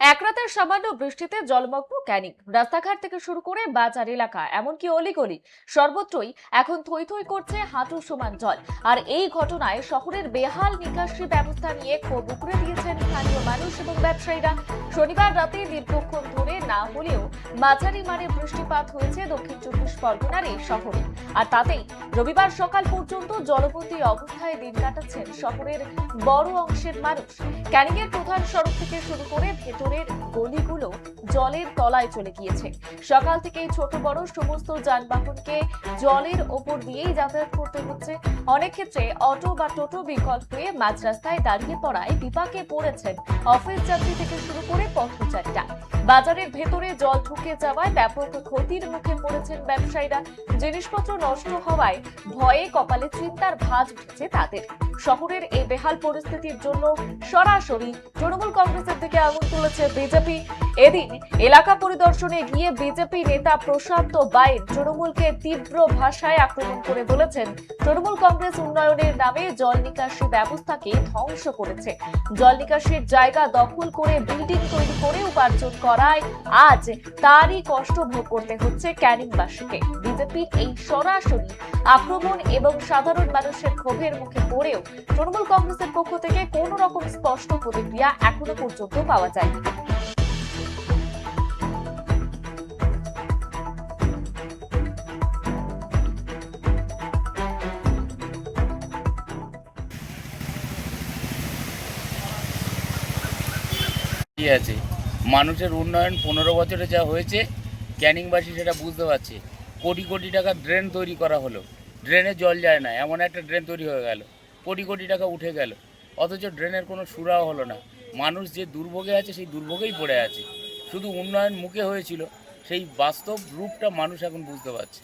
এক রাতের সামান্য বৃষ্টিতে জলমগ্ন ক্যানিং। রাস্তাঘাট থেকে শুরু করে বাজার এলাকা, এমনকি অলিগলি, সর্বত্রই এখন থই থই করছে হাঁটু সমান জল। আর এই ঘটনায় শহরের বেহাল নিকাশি ব্যবস্থা নিয়ে ক্ষোভ উগরে দিয়েছেন স্থানীয় মানুষ এবং ব্যবসায়ীরা। শনিবার রাতে দীর্ঘক্ষণ ধরে না হলেও মাঝারি মানের বৃষ্টিপাত হয়েছে দক্ষিণ চব্বিশ পরগনার এই শহরে। আর তাতেই রবিবার সকাল পর্যন্ত জলবন্দী অবস্থায় দিন কাটাচ্ছেন শহরের বড় অংশের মানুষ। ক্যানিং এর প্রধান সড়ক থেকে শুরু করে ভেতরের গলিগুলো জলের তলায় চলে গিয়েছে। সকাল থেকেই ছোট বড় সমস্ত যানবাহনকে জলের ওপর দিয়েই যাতায়াত করতে হচ্ছে। অনেক ক্ষেত্রে অটো বা টোটো বিকল হয়ে মাঝ রাস্তায় দাঁড়িয়ে পড়ায় বিপাকে পড়েছেন অফিস যাত্রী থেকে শুরু করে পথচারীরা। বাজারের ভেতরে জল ঢুকে যাওয়ায় ব্যাপক ক্ষতির মুখে পড়েছেন ব্যবসায়ীরা। জিনিসপত্র নষ্ট হওয়ায় ভয়ে কপালে চিন্তার ভাঁজ উঠেছে তাদের। শহরের এই বেহাল পরিস্থিতির জন্য সরাসরি তৃণমূল কংগ্রেসের দিকে আঙুল তুলেছে বিজেপি। এদিন এলাকা পরিদর্শনে গিয়ে বিজেপি নেতা প্রশান্ত বাইন তৃণমূলকে তীব্র ভাষায় আক্রমণ করে বলেছেন, তৃণমূল কংগ্রেস উন্নয়নের নামে জল নিকাশি ব্যবস্থাকে ধ্বংস করেছে। জল নিকাশির জায়গা দখল করে বিল্ডিং তৈরি করে উপার্জন করায় আজ তারই কষ্ট ভোগ করতে হচ্ছে ক্যানিংবাসীকে। বিজেপির এই সরাসরি আক্রমণ এবং সাধারণ মানুষের ক্ষোভের মুখে পড়েও তৃণমূল কংগ্রেসের পক্ষ থেকে কোন রকম স্পষ্ট প্রতিক্রিয়া এখনো পর্যন্ত পাওয়া যায়নি। আছে মানুষের উন্নয়ন 15 বছরে যা হয়েছে ক্যানিংবাসী সেটা বুঝতে পারছে। কোটি কোটি টাকা ড্রেন তৈরি করা হলো, ড্রেনে জল যায় না, এমন একটা ড্রেন তৈরি হয়ে গেল, কোটি কোটি টাকা উঠে গেল, অথচ ড্রেনের কোনো সুরাও হলো না। মানুষ যে দুর্ভোগে আছে সেই দুর্ভোগেই পড়ে আছে। শুধু উন্নয়ন মুখে হয়েছিল, সেই বাস্তব রূপটা মানুষ এখন বুঝতে পারছে।